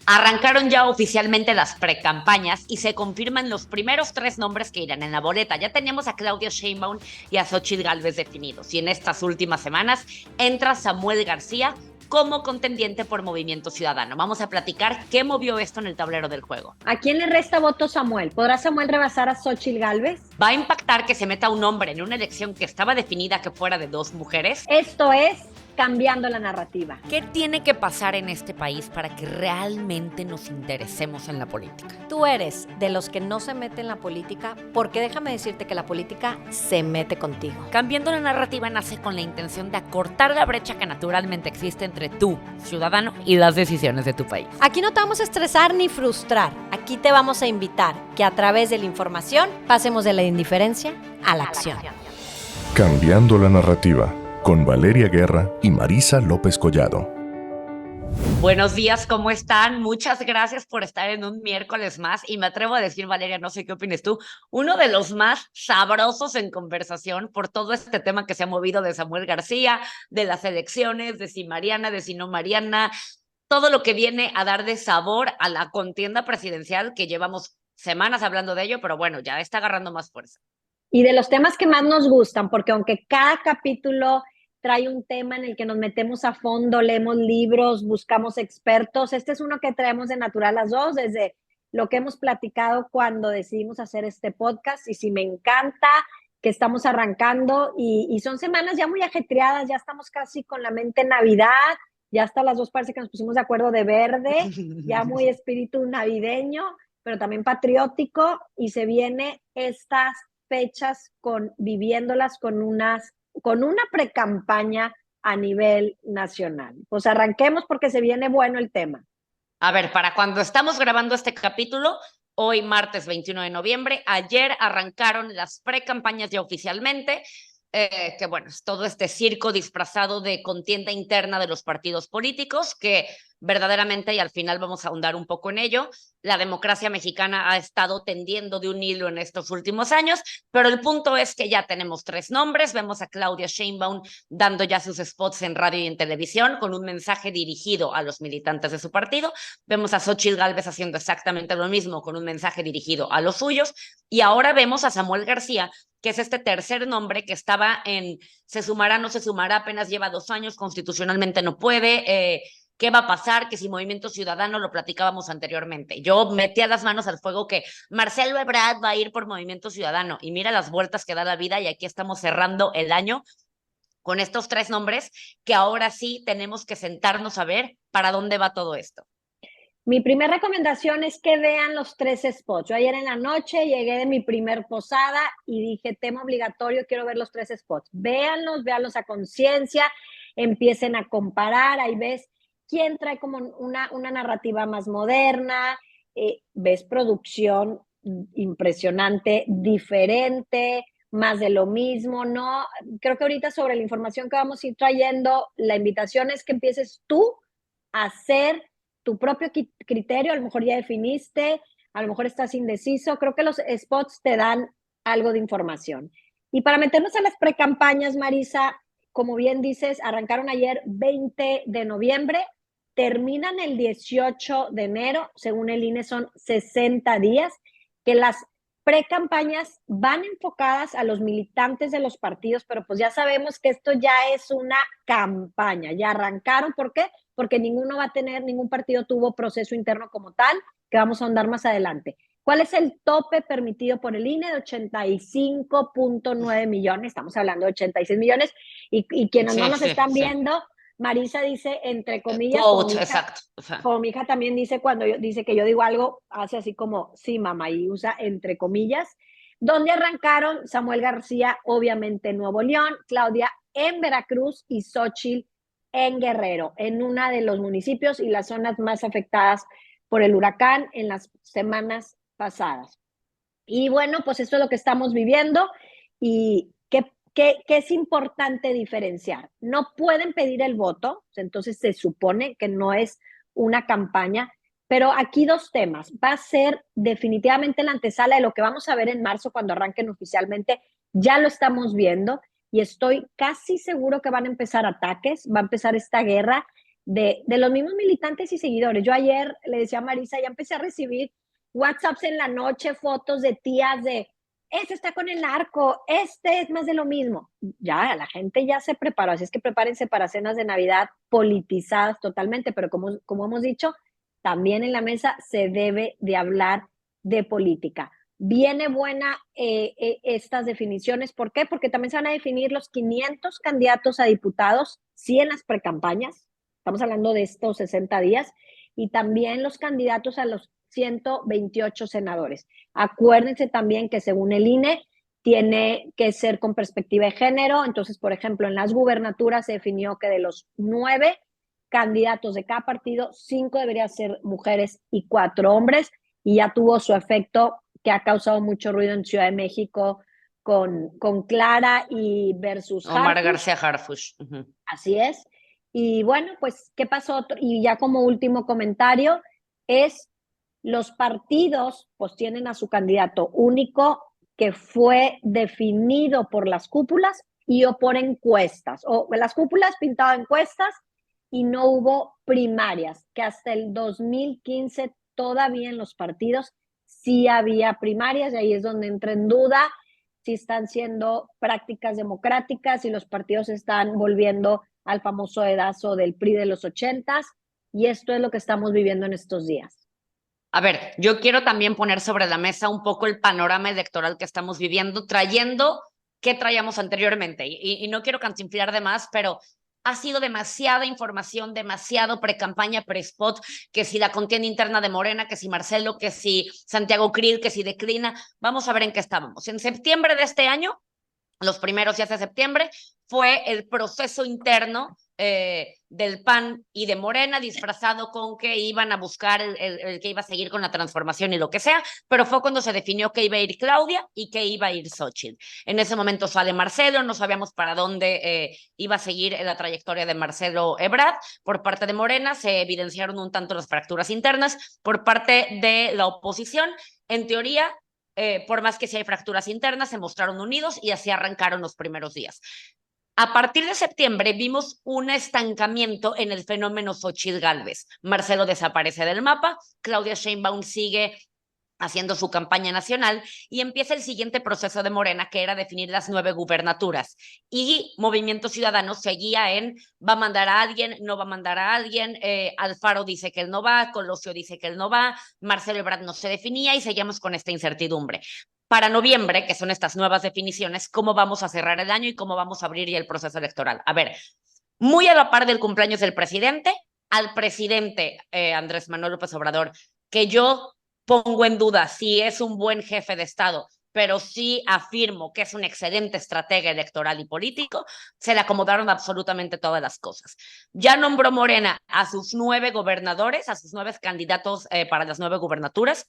Arrancaron ya oficialmente las precampañas y se confirman los primeros tres nombres que irán en la boleta. Ya teníamos a Claudia Sheinbaum y a Xóchitl Gálvez definidos. Y en estas últimas semanas entra Samuel García como contendiente por Movimiento Ciudadano. Vamos a platicar qué movió esto en el tablero del juego. ¿A quién le resta voto Samuel? ¿Podrá Samuel rebasar a Xóchitl Gálvez? ¿Va a impactar que se meta un hombre en una elección que estaba definida que fuera de dos mujeres? Esto es cambiando la narrativa. ¿Qué tiene que pasar en este país para que realmente nos interesemos en la política? Tú eres de los que no se mete en la política, porque déjame decirte que la política se mete contigo. Cambiando la narrativa nace con la intención de acortar la brecha que naturalmente existe entre tú, ciudadano, y las decisiones de tu país. Aquí no te vamos a estresar ni frustrar. Aquí te vamos a invitar que a través de la información pasemos de la indiferencia a la acción. Cambiando la narrativa, con Valeria Guerra y Marisa López Collado. Buenos días, ¿cómo están? Muchas gracias por estar en un miércoles más y me atrevo a decir, Valeria, no sé qué opinas tú, uno de los más sabrosos en conversación por todo este tema que se ha movido de Samuel García, de las elecciones, de si Mariana, de si no Mariana, todo lo que viene a dar de sabor a la contienda presidencial que llevamos semanas hablando de ello, pero bueno, ya está agarrando más fuerza. Y de los temas que más nos gustan, porque aunque cada capítulo trae un tema en el que nos metemos a fondo, leemos libros, buscamos expertos, este es uno que traemos de Natural las dos, desde lo que hemos platicado cuando decidimos hacer este podcast, y sí me encanta que estamos arrancando, y son semanas ya muy ajetreadas, ya estamos casi con la mente en Navidad, ya hasta las dos parece que nos pusimos de acuerdo de verde, ya muy espíritu navideño, pero también patriótico, y se viene estas fechas viviéndolas con una precampaña a nivel nacional. Pues arranquemos porque se viene bueno el tema. A ver, para cuando estamos grabando este capítulo, hoy martes 21 de noviembre, ayer arrancaron las precampañas ya oficialmente, que bueno, es todo este circo disfrazado de contienda interna de los partidos políticos, que verdaderamente, y al final vamos a ahondar un poco en ello, la democracia mexicana ha estado tendiendo de un hilo en estos últimos años, pero el punto es que ya tenemos tres nombres, vemos a Claudia Sheinbaum dando ya sus spots en radio y en televisión con un mensaje dirigido a los militantes de su partido, vemos a Xóchitl Gálvez haciendo exactamente lo mismo con un mensaje dirigido a los suyos, y ahora vemos a Samuel García, que es este tercer nombre que estaba en se sumará, no se sumará, apenas lleva 2 años, constitucionalmente no puede, ¿qué va a pasar? Que si Movimiento Ciudadano, lo platicábamos anteriormente. Yo metía las manos al fuego que Marcelo Ebrard va a ir por Movimiento Ciudadano y mira las vueltas que da la vida y aquí estamos cerrando el año con estos tres nombres que ahora sí tenemos que sentarnos a ver para dónde va todo esto. Mi primera recomendación es que vean los 3 spots. Yo ayer en la noche llegué de mi primer posada y dije, tema obligatorio, quiero ver los 3 spots. Véanlos a conciencia, empiecen a comparar, ahí ves quién trae como una narrativa más moderna, ves producción impresionante, diferente, más de lo mismo, ¿no? Creo que ahorita sobre la información que vamos a ir trayendo, la invitación es que empieces tú a hacer tu propio criterio, a lo mejor ya definiste, a lo mejor estás indeciso, creo que los spots te dan algo de información. Y para meternos a las precampañas, Marisa, como bien dices, arrancaron ayer 20 de noviembre, terminan el 18 de enero, según el INE son 60 días, que las precampañas van enfocadas a los militantes de los partidos, pero pues ya sabemos que esto ya es una campaña, ya arrancaron, ¿por qué? Porque ningún partido tuvo proceso interno como tal, que vamos a ahondar más adelante. ¿Cuál es el tope permitido por el INE? De 85.9 millones, estamos hablando de 86 millones, y quienes no nos están viendo, Marisa dice, entre comillas, Exacto. Como mi hija también dice, cuando dice que yo digo algo, hace así como, sí, mamá, y usa entre comillas. Donde arrancaron Samuel García, obviamente en Nuevo León, Claudia en Veracruz y Xóchitl en Guerrero, en uno de los municipios y las zonas más afectadas por el huracán en las semanas pasadas. Y bueno, pues esto es lo que estamos viviendo y ¿qué es importante diferenciar? No pueden pedir el voto, entonces se supone que no es una campaña, pero aquí dos temas. Va a ser definitivamente la antesala de lo que vamos a ver en marzo cuando arranquen oficialmente. Ya lo estamos viendo y estoy casi seguro que van a empezar ataques, va a empezar esta guerra de los mismos militantes y seguidores. Yo ayer le decía a Marisa, ya empecé a recibir WhatsApps en la noche, fotos de tías de, este está con el narco, este es más de lo mismo. Ya, la gente ya se preparó, así es que prepárense para cenas de Navidad politizadas totalmente, pero como hemos dicho, también en la mesa se debe de hablar de política. Viene buena estas definiciones. ¿Por qué? Porque también se van a definir los 500 candidatos a diputados, sí en las precampañas, estamos hablando de estos 60 días, y también los candidatos a los 128 senadores. Acuérdense también que según el INE, tiene que ser con perspectiva de género. Entonces, por ejemplo, en las gubernaturas se definió que de los 9 candidatos de cada partido, 5 deberían ser mujeres y 4 hombres, y ya tuvo su efecto que ha causado mucho ruido en Ciudad de México con Clara y versus Omar Harfuch. García Harfuch. Así es. Y bueno, pues, ¿qué pasó? Y ya como último comentario, es los partidos pues tienen a su candidato único que fue definido por las cúpulas y o por encuestas, o las cúpulas pintado encuestas y no hubo primarias, que hasta el 2015 todavía en los partidos sí había primarias, y ahí es donde entra en duda si están siendo prácticas democráticas, si los partidos están volviendo al famoso edazo del PRI de los 80s, y esto es lo que estamos viviendo en estos días. A ver, yo quiero también poner sobre la mesa un poco el panorama electoral que estamos viviendo, trayendo qué traíamos anteriormente. Y no quiero cantinflar de más, pero ha sido demasiada información, demasiado pre-campaña, pre-spot, que si la contienda interna de Morena, que si Marcelo, que si Santiago Krill, que si declina. Vamos a ver en qué estábamos. En septiembre de este año, los primeros días de septiembre, fue el proceso interno del PAN y de Morena, disfrazado con que iban a buscar el que iba a seguir con la transformación y lo que sea, pero fue cuando se definió que iba a ir Claudia y que iba a ir Xóchitl. En ese momento sale Marcelo, no sabíamos para dónde iba a seguir la trayectoria de Marcelo Ebrard. Por parte de Morena se evidenciaron un tanto las fracturas internas. Por parte de la oposición, en teoría, por más que sí hay fracturas internas, se mostraron unidos y así arrancaron los primeros días. A partir de septiembre vimos un estancamiento en el fenómeno Xóchitl Gálvez. Marcelo desaparece del mapa, Claudia Sheinbaum sigue haciendo su campaña nacional y empieza el siguiente proceso de Morena, que era definir las 9 gubernaturas. Y Movimiento Ciudadano seguía en va a mandar a alguien, no va a mandar a alguien, Alfaro dice que él no va, Colosio dice que él no va, Marcelo Ebrard no se definía y seguíamos con esta incertidumbre. Para noviembre, que son estas nuevas definiciones, ¿cómo vamos a cerrar el año y cómo vamos a abrir ya el proceso electoral? A ver, muy a la par del cumpleaños del presidente, al presidente Andrés Manuel López Obrador, que yo pongo en duda si es un buen jefe de Estado, pero sí afirmo que es un excelente estratega electoral y político, se le acomodaron absolutamente todas las cosas. Ya nombró Morena a sus 9 gobernadores, a sus 9 candidatos para las 9 gubernaturas,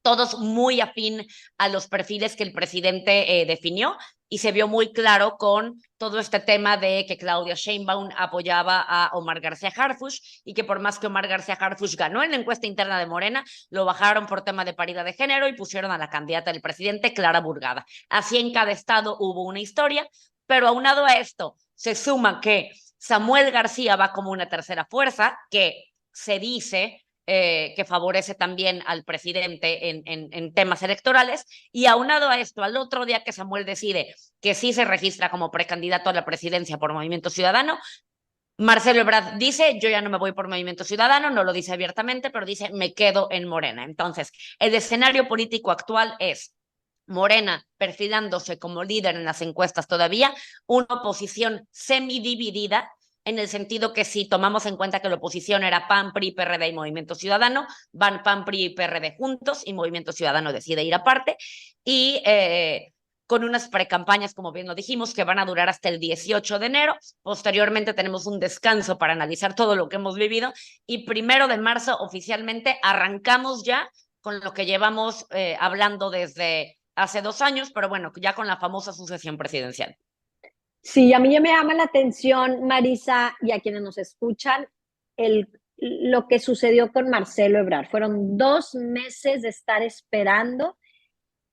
todos muy afín a los perfiles que el presidente definió, y se vio muy claro con todo este tema de que Claudia Sheinbaum apoyaba a Omar García Harfuch y que por más que Omar García Harfuch ganó en la encuesta interna de Morena, lo bajaron por tema de paridad de género y pusieron a la candidata del presidente, Clara Burgada. Así en cada estado hubo una historia, pero aunado a esto se suma que Samuel García va como una tercera fuerza, que se dice que favorece también al presidente en temas electorales, y aunado a esto, al otro día que Samuel decide que sí se registra como precandidato a la presidencia por Movimiento Ciudadano, Marcelo Ebrard dice, yo ya no me voy por Movimiento Ciudadano, no lo dice abiertamente, pero dice, me quedo en Morena. Entonces, el escenario político actual es Morena perfilándose como líder en las encuestas todavía, una oposición semidividida, en el sentido que si tomamos en cuenta que la oposición era PAN, PRI, PRD y Movimiento Ciudadano, van PAN, PRI y PRD juntos y Movimiento Ciudadano decide ir aparte, y con unas precampañas, como bien lo dijimos, que van a durar hasta el 18 de enero. Posteriormente tenemos un descanso para analizar todo lo que hemos vivido y 1 de marzo oficialmente arrancamos ya con lo que llevamos hablando desde hace 2 años, pero bueno, ya con la famosa sucesión presidencial. Sí, a mí ya me llama la atención, Marisa, y a quienes nos escuchan, lo que sucedió con Marcelo Ebrard. Fueron 2 meses de estar esperando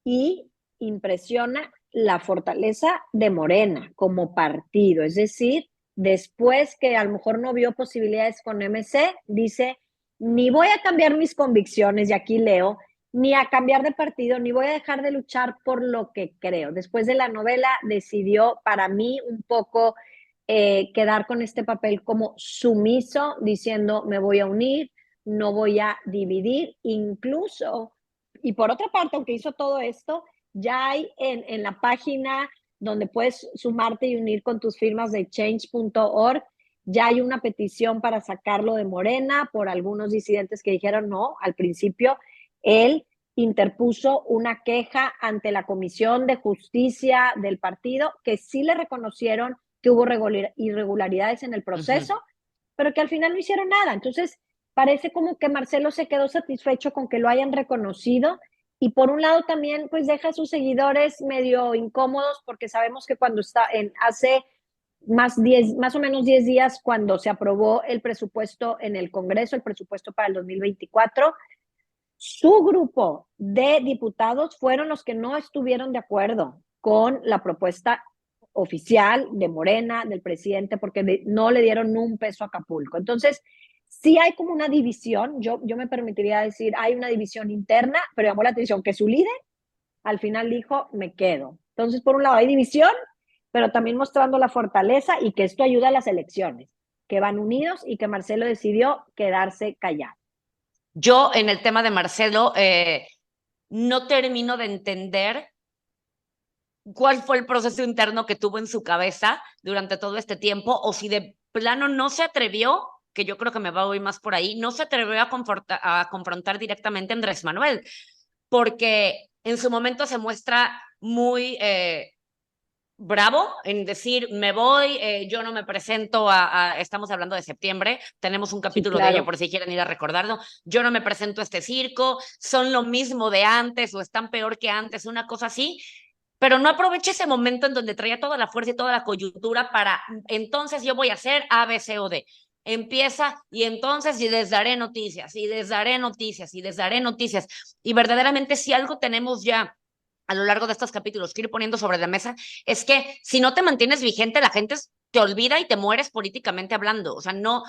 y impresiona la fortaleza de Morena como partido. Es decir, después que a lo mejor no vio posibilidades con MC, dice, ni voy a cambiar mis convicciones, y aquí leo, ni a cambiar de partido, ni voy a dejar de luchar por lo que creo. Después de la novela decidió, para mí, un poco quedar con este papel como sumiso, diciendo, me voy a unir, no voy a dividir, incluso, y por otra parte, aunque hizo todo esto, ya hay en la página donde puedes sumarte y unir con tus firmas de change.org, ya hay una petición para sacarlo de Morena por algunos disidentes que dijeron no, al principio él interpuso una queja ante la Comisión de Justicia del partido que sí le reconocieron que hubo irregularidades en el proceso, pero que al final no hicieron nada. Entonces, parece como que Marcelo se quedó satisfecho con que lo hayan reconocido y por un lado también pues deja a sus seguidores medio incómodos porque sabemos que cuando hace más o menos 10 días cuando se aprobó el presupuesto en el Congreso, el presupuesto para el 2024, su grupo de diputados fueron los que no estuvieron de acuerdo con la propuesta oficial de Morena, del presidente, porque no le dieron un peso a Acapulco. Entonces, sí hay como una división, yo me permitiría decir, hay una división interna, pero llamó la atención que su líder al final dijo, me quedo. Entonces, por un lado hay división, pero también mostrando la fortaleza y que esto ayuda a las elecciones, que van unidos y que Marcelo decidió quedarse callado. Yo en el tema de Marcelo no termino de entender cuál fue el proceso interno que tuvo en su cabeza durante todo este tiempo o si de plano no se atrevió, que yo creo que me va a oír más por ahí, no se atrevió a confrontar directamente a Andrés Manuel, porque en su momento se muestra muy bravo en decir, me voy, yo no me presento estamos hablando de septiembre, tenemos un capítulo Sí, claro. de ello por si quieren ir a recordarlo, yo no me presento a este circo, son lo mismo de antes o están peor que antes, una cosa así, pero no aproveché ese momento en donde traía toda la fuerza y toda la coyuntura para, entonces yo voy a hacer A, B, C o D. Empieza y entonces y les daré noticias, y les daré noticias, y les daré noticias. Y verdaderamente si algo tenemos ya a lo largo de estos capítulos que ir poniendo sobre la mesa, es que si no te mantienes vigente, la gente te olvida y te mueres políticamente hablando. O sea, no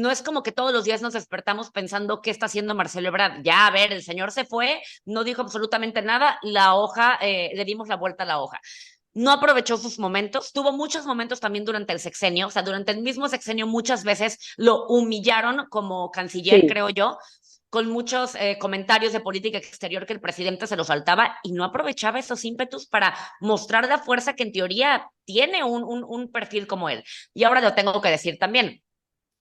es como que todos los días nos despertamos pensando qué está haciendo Marcelo Ebrard. Ya, a ver, el señor se fue, no dijo absolutamente nada, la hoja, le dimos la vuelta a la hoja. No aprovechó sus momentos, tuvo muchos momentos también durante el sexenio, o sea, durante el mismo sexenio muchas veces lo humillaron como canciller, creo yo, con muchos comentarios de política exterior que el presidente se lo saltaba y no aprovechaba esos ímpetus para mostrar la fuerza que en teoría tiene un perfil como él. Y ahora lo tengo que decir también,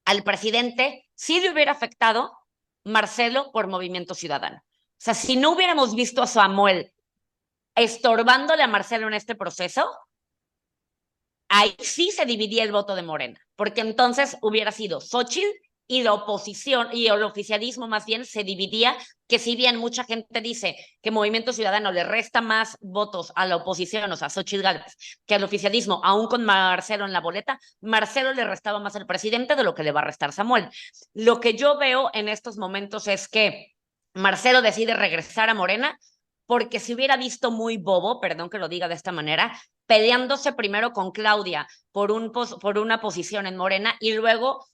al presidente sí le hubiera afectado Marcelo por Movimiento Ciudadano. O sea, si no hubiéramos visto a Samuel estorbándole a Marcelo en este proceso, ahí sí se dividía el voto de Morena, porque entonces hubiera sido Xóchitl y la oposición y el oficialismo más bien se dividía, que si bien mucha gente dice que Movimiento Ciudadano le resta más votos a la oposición, o sea, Xóchitl Gálvez, que al oficialismo, aún con Marcelo en la boleta, Marcelo le restaba más al presidente de lo que le va a restar Samuel. Lo que yo veo en estos momentos es que Marcelo decide regresar a Morena porque se hubiera visto muy bobo, perdón que lo diga de esta manera, peleándose primero con Claudia por una posición en Morena y luego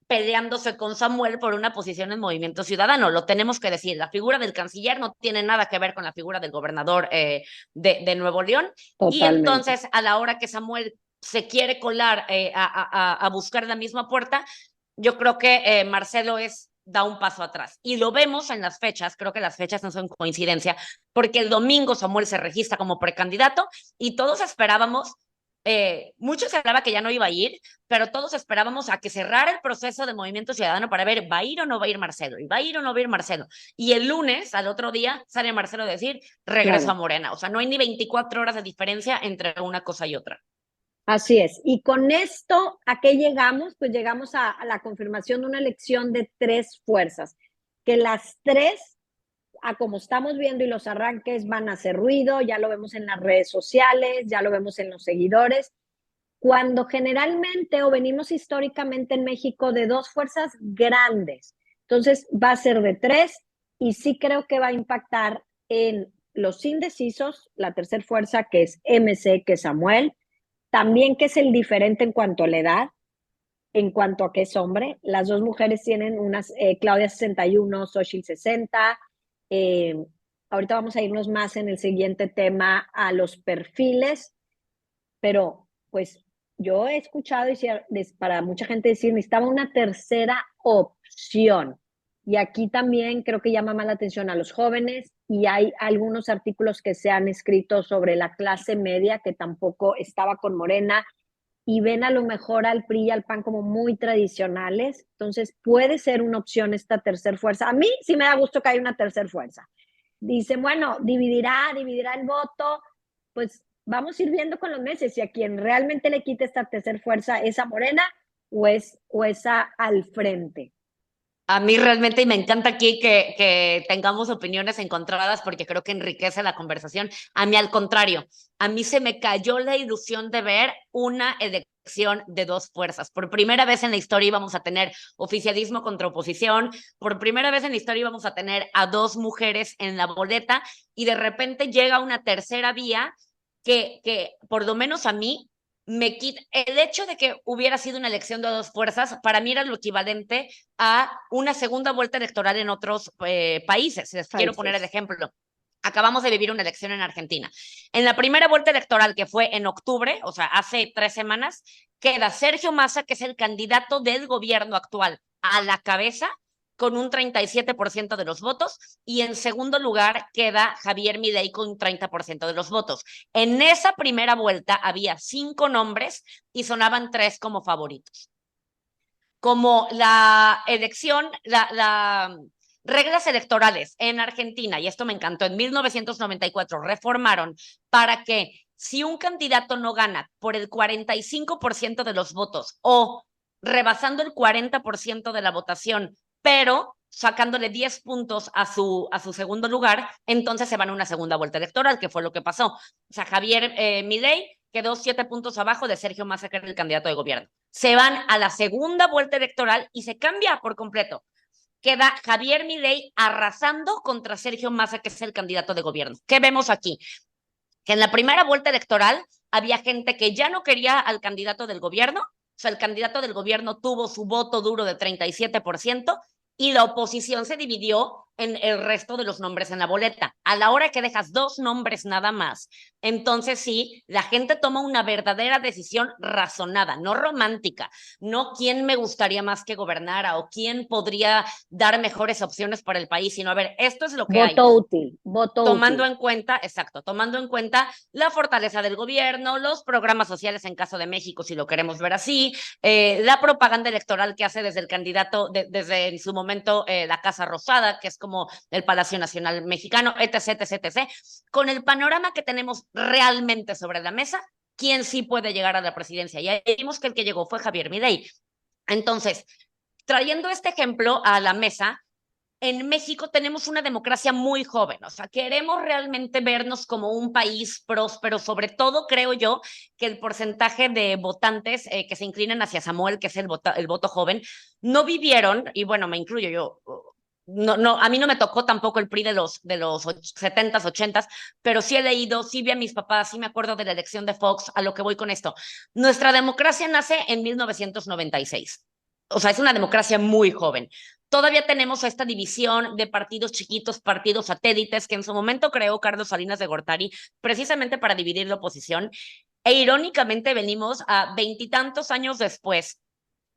peleándose con Samuel por una posición en Movimiento Ciudadano. Lo tenemos que decir, la figura del canciller no tiene nada que ver con la figura del gobernador de Nuevo León. Totalmente. Y entonces, a la hora que Samuel se quiere colar a buscar la misma puerta, yo creo que Marcelo da un paso atrás. Y lo vemos en las fechas, creo que las fechas no son coincidencia, porque el domingo Samuel se registra como precandidato y todos esperábamos, muchos esperaba que ya no iba a ir, pero todos esperábamos a que cerrara el proceso de Movimiento Ciudadano para ver, ¿va a ir o no va a ir Marcelo? ¿Y va a ir o no va a ir Marcelo? Y el lunes, al otro día, sale Marcelo a decir, regreso a Morena. O sea, no hay ni 24 horas de diferencia entre una cosa y otra. Así es. Y con esto, ¿a qué llegamos? Pues llegamos a la confirmación de una elección de 3 fuerzas, que las 3, a como estamos viendo y los arranques, van a hacer ruido, ya lo vemos en las redes sociales, ya lo vemos en los seguidores, cuando generalmente o venimos históricamente en México de 2 fuerzas grandes. Entonces va a ser de 3 y sí creo que va a impactar en los indecisos, la tercera fuerza que es MC, que es Samuel, también que es el diferente en cuanto a la edad, en cuanto a que es hombre. Las dos mujeres tienen unas, Claudia 61, Xochitl 60. Ahorita vamos a irnos más en el siguiente tema a los perfiles, pero pues yo he escuchado para mucha gente decir, necesitaba una tercera opción. Y aquí también creo que llama más la atención a los jóvenes, y hay algunos artículos que se han escrito sobre la clase media que tampoco estaba con Morena y ven a lo mejor al PRI y al PAN como muy tradicionales. Entonces puede ser una opción esta tercer fuerza. A mí sí me da gusto que haya una tercer fuerza. Dicen, bueno, dividirá el voto, pues vamos a ir viendo con los meses si a quien realmente le quite esta tercer fuerza es a Morena o es al frente. A mí realmente, y me encanta aquí que tengamos opiniones encontradas porque creo que enriquece la conversación. A mí, al contrario, a mí se me cayó la ilusión de ver una elección de dos fuerzas. Por primera vez en la historia íbamos a tener oficialismo contra oposición, por primera vez en la historia íbamos a tener a dos mujeres en la boleta, y de repente llega una tercera vía que por lo menos a mí me quita el hecho de que hubiera sido una elección de dos fuerzas. Para mí era lo equivalente a una segunda vuelta electoral en otros países. Les quiero poner el ejemplo. Acabamos de vivir una elección en Argentina. En la primera vuelta electoral, que fue en octubre, o sea, hace 3 semanas, queda Sergio Massa, que es el candidato del gobierno actual, a la cabeza, con un 37% de los votos, y en segundo lugar queda Javier Milei con un 30% de los votos. En esa primera vuelta había 5 nombres y sonaban 3 como favoritos. Como la elección, reglas electorales en Argentina, y esto me encantó, en 1994 reformaron para que si un candidato no gana por el 45% de los votos o rebasando el 40% de la votación, pero sacándole 10 puntos a su segundo lugar, entonces se van a una segunda vuelta electoral, que fue lo que pasó. O sea, Javier Milei quedó 7 puntos abajo de Sergio Massa, que era el candidato de gobierno. Se van a la segunda vuelta electoral y se cambia por completo. Queda Javier Milei arrasando contra Sergio Massa, que es el candidato de gobierno. ¿Qué vemos aquí? Que en la primera vuelta electoral había gente que ya no quería al candidato del gobierno. O sea, el candidato del gobierno tuvo su voto duro de 37%, y la oposición se dividió en el resto de los nombres en la boleta. A la hora que dejas 2 nombres nada más, entonces sí, la gente toma una verdadera decisión razonada, no romántica, no quién me gustaría más que gobernara o quién podría dar mejores opciones para el país, sino a ver, esto es lo que hay. Voto útil. Tomando en cuenta, exacto, tomando en cuenta la fortaleza del gobierno, los programas sociales en caso de México, si lo queremos ver así, la propaganda electoral que hace desde el candidato, desde en su momento la Casa Rosada, que es como el Palacio Nacional Mexicano, etc, etc, etc. Con el panorama que tenemos realmente sobre la mesa, ¿quién sí puede llegar a la presidencia? Y ahí vimos que el que llegó fue Javier Milei. Entonces, trayendo este ejemplo a la mesa, en México tenemos una democracia muy joven, o sea, queremos realmente vernos como un país próspero. Sobre todo creo yo que el porcentaje de votantes que se inclinan hacia Samuel, que es el voto joven, no vivieron, y bueno, me incluyo yo, no, a mí no me tocó tampoco el PRI de los 70s, 80s, pero sí he leído, sí vi a mis papás, sí me acuerdo de la elección de Fox. A lo que voy con esto: nuestra democracia nace en 1996. O sea, es una democracia muy joven. Todavía tenemos esta división de partidos chiquitos, partidos satélites, que en su momento creó Carlos Salinas de Gortari precisamente para dividir la oposición. E irónicamente venimos a 20 y tantos años después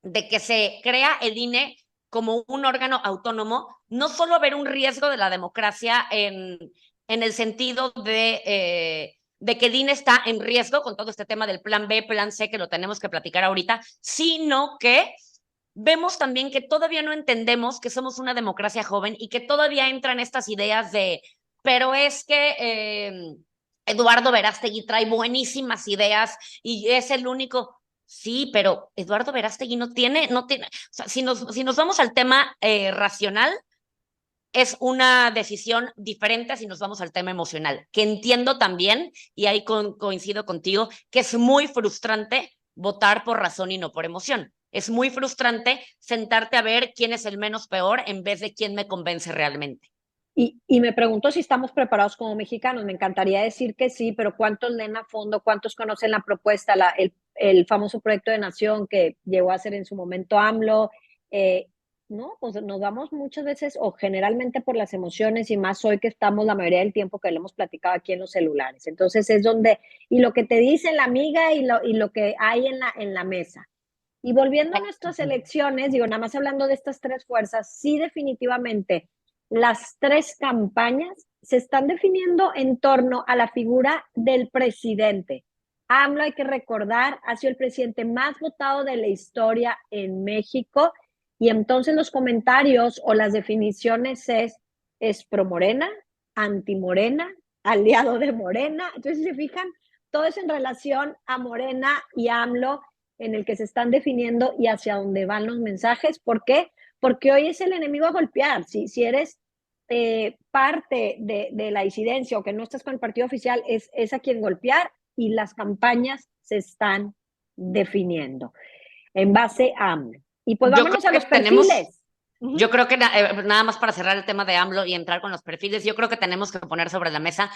de que se crea el INE como un órgano autónomo, no solo ver un riesgo de la democracia en el sentido de que el INE está en riesgo con todo este tema del plan B, plan C, que lo tenemos que platicar ahorita, sino que vemos también que todavía no entendemos que somos una democracia joven y que todavía entran estas ideas de, pero es que Eduardo Verástegui trae buenísimas ideas y es el único. Sí, pero Eduardo Verástegui no tiene, o sea, si nos vamos al tema racional, es una decisión diferente si nos vamos al tema emocional, que entiendo también, y ahí coincido contigo, que es muy frustrante votar por razón y no por emoción. Es muy frustrante sentarte a ver quién es el menos peor en vez de quién me convence realmente. Y me pregunto si estamos preparados como mexicanos. Me encantaría decir que sí, pero ¿cuántos leen a fondo? ¿Cuántos conocen la propuesta, el famoso proyecto de nación que llegó a ser en su momento AMLO, no, pues nos vamos muchas veces o generalmente por las emociones y más hoy que estamos la mayoría del tiempo que lo hemos platicado aquí en los celulares. Entonces es donde, y lo que te dice la amiga y lo que hay en la mesa. Y volviendo a nuestras elecciones, digo, nada más hablando de estas tres fuerzas, sí definitivamente las tres campañas se están definiendo en torno a la figura del presidente. AMLO, hay que recordar, ha sido el presidente más votado de la historia en México y entonces los comentarios o las definiciones es pro Morena, anti Morena, aliado de Morena. Entonces, si se fijan, todo es en relación a Morena y AMLO en el que se están definiendo y hacia dónde van los mensajes. ¿Por qué? Porque hoy es el enemigo a golpear. Si eres parte de la disidencia o que no estás con el partido oficial, es a quien golpear y las campañas se están definiendo en base a AMLO. Y pues vámonos a los perfiles. Yo creo que nada más para cerrar el tema de AMLO y entrar con los perfiles, yo creo que tenemos que poner sobre la mesa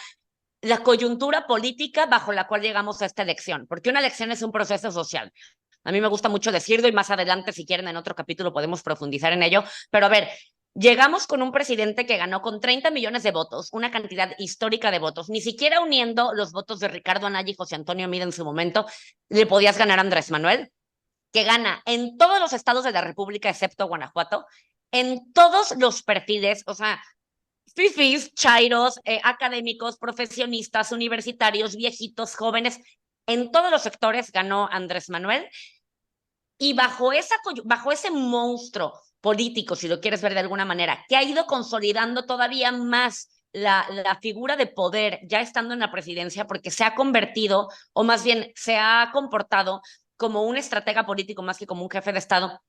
la coyuntura política bajo la cual llegamos a esta elección, porque una elección es un proceso social. A mí me gusta mucho decirlo y más adelante, si quieren, en otro capítulo podemos profundizar en ello, pero a ver, llegamos con un presidente que ganó con 30 millones de votos, una cantidad histórica de votos, ni siquiera uniendo los votos de Ricardo Anaya y José Antonio Meade en su momento, le podías ganar a Andrés Manuel, que gana en todos los estados de la República excepto Guanajuato, en todos los perfiles, o sea, fifís, chairos, académicos, profesionistas, universitarios, viejitos, jóvenes, en todos los sectores ganó Andrés Manuel. Y bajo ese monstruo político, si lo quieres ver de alguna manera, que ha ido consolidando todavía más la figura de poder, ya estando en la presidencia, porque se ha convertido, o más bien se ha comportado como un estratega político más que como un jefe de Estado,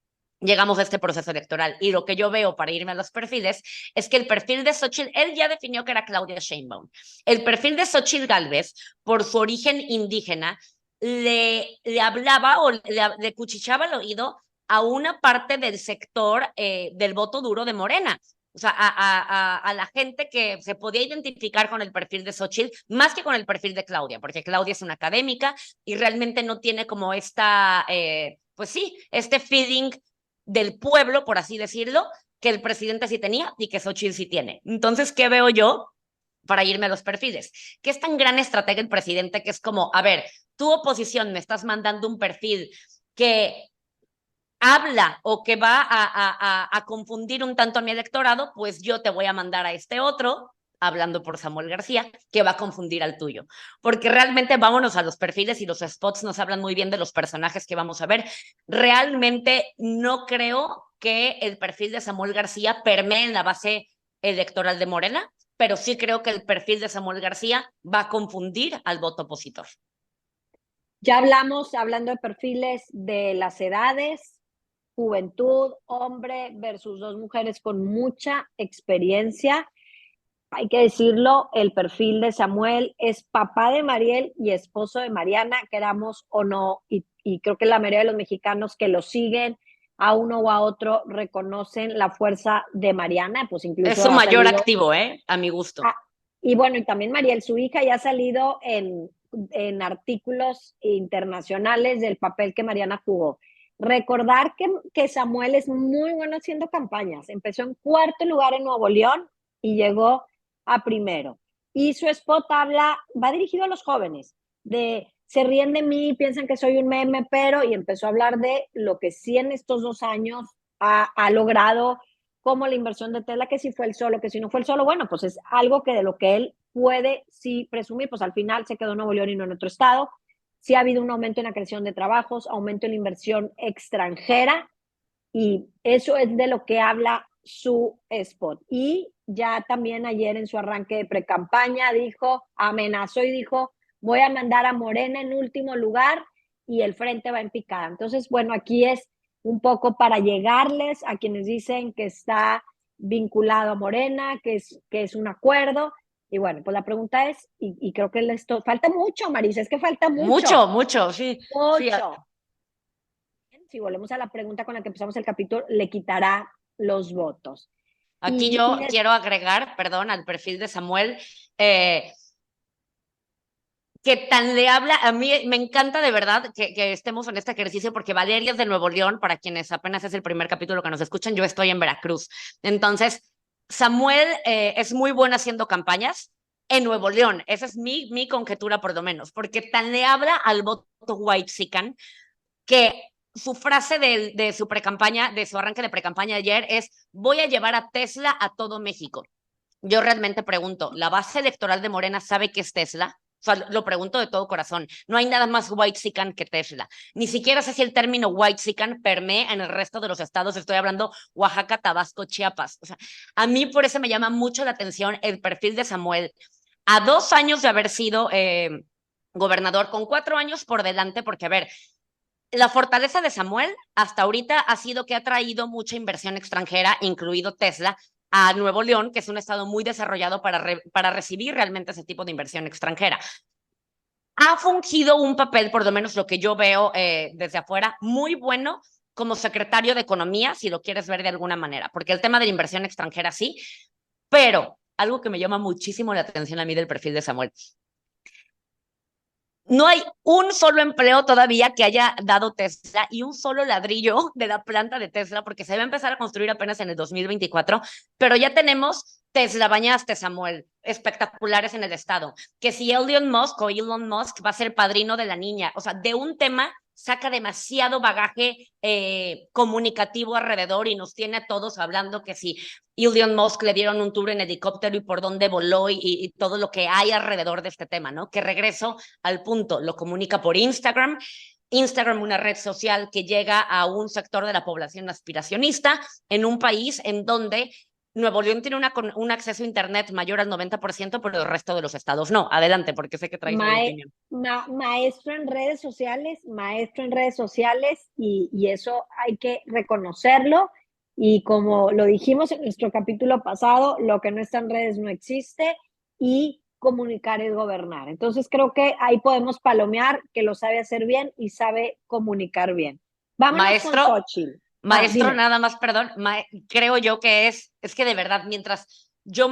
llegamos a este proceso electoral. Y lo que yo veo para irme a los perfiles es que el perfil de Xóchitl, él ya definió que era Claudia Sheinbaum. El perfil de Xóchitl Gálvez, por su origen indígena, le hablaba o le cuchicheaba el oído a una parte del sector del voto duro de Morena. O sea, a la gente que se podía identificar con el perfil de Xóchitl más que con el perfil de Claudia, porque Claudia es una académica y realmente no tiene como pues sí, este feeling del pueblo, por así decirlo, que el presidente sí tenía y que Xóchitl sí tiene. Entonces, ¿qué veo yo? Para irme a los perfiles, que es tan gran estratega el presidente que es como, a ver, tu oposición me estás mandando un perfil que habla o que va a confundir un tanto a mi electorado, pues yo te voy a mandar a este otro, hablando por Samuel García, que va a confundir al tuyo. Porque realmente vámonos a los perfiles y los spots nos hablan muy bien de los personajes que vamos a ver. Realmente no creo que el perfil de Samuel García permee en la base electoral de Morena, pero sí creo que el perfil de Samuel García va a confundir al voto opositor. Ya hablamos, hablando de perfiles, de las edades, juventud, hombre versus dos mujeres con mucha experiencia. Hay que decirlo, el perfil de Samuel es papá de Mariel y esposo de Mariana, queramos o no, y creo que la mayoría de los mexicanos que lo siguen, a uno o a otro, reconocen la fuerza de Mariana, pues incluso es su mayor activo, a mi gusto. Y bueno, y también Mariel, su hija, ya ha salido en artículos internacionales del papel que Mariana jugó. Recordar que Samuel es muy bueno haciendo campañas. Empezó en 4º lugar en Nuevo León y llegó a 1º. Y su spot va dirigido a los jóvenes, de se ríen de mí, piensan que soy un meme, pero, y empezó a hablar de lo que sí en estos 2 años ha logrado, como la inversión de Tesla, que si fue el solo, que si no fue el solo, bueno, pues es algo que de lo que él puede sí presumir, pues al final se quedó en Nuevo León y no en otro estado. Sí ha habido un aumento en la creación de trabajos, aumento en la inversión extranjera, y eso es de lo que habla su spot. Y ya también ayer en su arranque de precampaña amenazó y dijo, voy a mandar a Morena en último lugar y el frente va en picada. Entonces, bueno, aquí es un poco para llegarles a quienes dicen que está vinculado a Morena, que es un acuerdo. Y bueno, pues la pregunta es, y creo que esto falta mucho, Marisa, es que falta mucho. Mucho, sí. Mucho. Sí. Si volvemos a la pregunta con la que empezamos el capítulo, le quitará los votos. Aquí yo quiero agregar, perdón, al perfil de Samuel, que tan le habla, a mí me encanta de verdad que estemos en este ejercicio porque Valeria es de Nuevo León, para quienes apenas es el primer capítulo que nos escuchan, yo estoy en Veracruz. Entonces, Samuel es muy bueno haciendo campañas en Nuevo León, esa es mi conjetura por lo menos, porque tan le habla al voto whitexican que su frase de su precampaña, de su arranque de precampaña ayer es: voy a llevar a Tesla a todo México. Yo realmente pregunto, ¿la base electoral de Morena sabe qué es Tesla? O sea, lo pregunto de todo corazón. No hay nada más whitexican que Tesla. Ni siquiera sé si el término whitexican permea en el resto de los estados. Estoy hablando Oaxaca, Tabasco, Chiapas. O sea, a mí por eso me llama mucho la atención el perfil de Samuel. A 2 años de haber sido gobernador, con 4 años por delante, porque a ver, la fortaleza de Samuel hasta ahorita ha sido que ha traído mucha inversión extranjera, incluido Tesla, a Nuevo León, que es un estado muy desarrollado para recibir realmente ese tipo de inversión extranjera. Ha fungido un papel, por lo menos lo que yo veo desde afuera, muy bueno como secretario de Economía, si lo quieres ver de alguna manera, porque el tema de la inversión extranjera sí, pero algo que me llama muchísimo la atención a mí del perfil de Samuel: no hay un solo empleo todavía que haya dado Tesla y un solo ladrillo de la planta de Tesla, porque se va a empezar a construir apenas en el 2024, pero ya tenemos Tesla Bañaste, Samuel, espectaculares en el estado. Que si Elon Musk va a ser padrino de la niña, o sea, de un tema saca demasiado bagaje comunicativo alrededor y nos tiene a todos hablando que si Elon Musk le dieron un tour en helicóptero y por dónde voló y todo lo que hay alrededor de este tema, ¿no? Que regreso al punto, lo comunica por Instagram. Instagram, una red social que llega a un sector de la población aspiracionista en un país en donde Nuevo León tiene un acceso a Internet mayor al 90%, pero el resto de los estados no. Adelante, porque sé que traes una opinión. Maestro en redes sociales y eso hay que reconocerlo. Y como lo dijimos en nuestro capítulo pasado, lo que no está en redes no existe y comunicar es gobernar. Entonces creo que ahí podemos palomear que lo sabe hacer bien y sabe comunicar bien. Vámonos Maestro, con Xochitl. Maestro, nada más, perdón, creo yo que es que de verdad, mientras yo